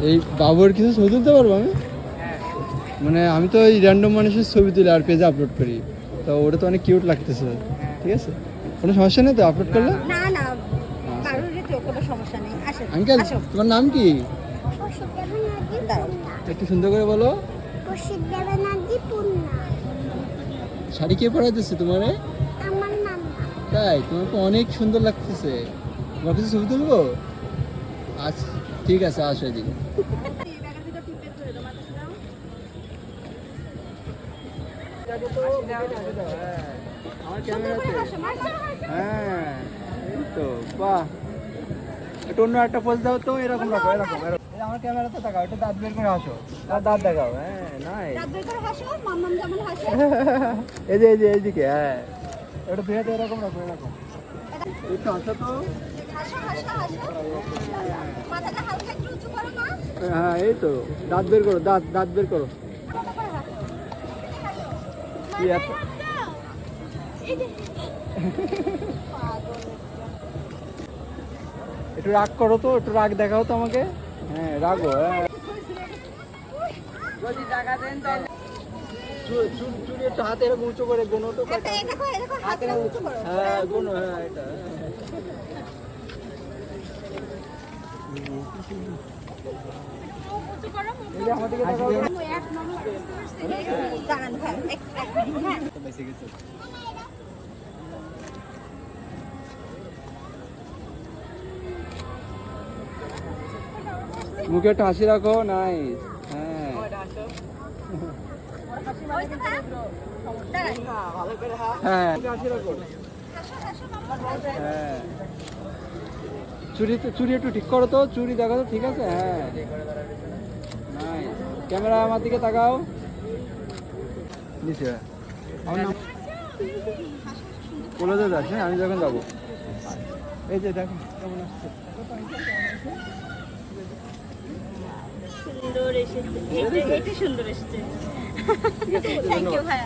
এই বাবুর কিছু ছবি তুলতে পারবো আমি? মানে আমি তো এই র্যান্ডম মানুষের ছবি তুলে আর পেজে আপলোড করি, তো ওটা তো অনেক কিউট লাগতেছে। ঠিক আছে, কোনো সমস্যা নেই তো আপলোড করলে? না না, কারোরই তো কোনো সমস্যা নেই। আসো আঙ্কেল, আসো। তোমার নাম কি? দাঁড়াও। একটু সুন্দর করে বলো। শাড়ি কে পরাইতেছে তোমারে? আমার নাম তাই? তোমাকে অনেক সুন্দর লাগতেছে। তোমার কিছু ছবি তুলবো? আচ্ছা ঠিক আছে, আসো এদিকে। আমার ক্যামেরাতে, হ্যাঁ এই তো, বাহ। একটু অন্য একটা পোজ দাও তো, এরকম রাখো, এরকম এরকম। এই আমার ক্যামেরাতে তাকাও, একটু দাঁত বের করে হাসো, আর দাঁত দেখাও। হ্যাঁ নাই, দাঁত বের করে হাসো, মাম্মাম যেমন হাসে। এই যে এই যে এইদিকে, হ্যাঁ ওটা দুই হাতে এরকম রাখো, এরকম একটু হাসো তো। হাসো হাসো হাসো। মাথাটা হালকা একটু উঁচু করো না। হ্যাঁ এই তো, দাঁত বের করো, দাঁত দাঁত বের করো। কি এত একটু রাগ করো তো, একটু রাগ দেখাও তো আমাকে। হ্যাঁ রাগো, হ্যাঁ যদি টাকা দেন তাহলে চুরি একটু হাতে এরকম উঁচু করে গোনো তো। এটা দেখো দেখো হাতটা উঁচু করো। হ্যাঁ গোনো, হ্যাঁ এটা উঁচু করো। এই যে আমার দিকে তাকাও তো। এক নম্বর দাঁড়ান, হ্যাঁ এক মিনিট, হ্যাঁ। বেঁচে গেছে। মুখে একটা হাসি রাখো, নাইস। হ্যাঁ হ্যাঁ হাসি রাখো। হ্যাঁ চুরি একটু ঠিক করো তো, চুরি দেখো তো, ঠিক আছে। হ্যাঁ নাইস। ক্যামেরা আমার দিকে তাকাও। নিচে আমার নাম বলে যাস, হ্যাঁ আমি যখন যাবো। এই যে দেখো কেমন আসছে। সুন্দর এসেছে, এটা সুন্দর এসেছে। থ্যাংক ইউ ভাইয়া।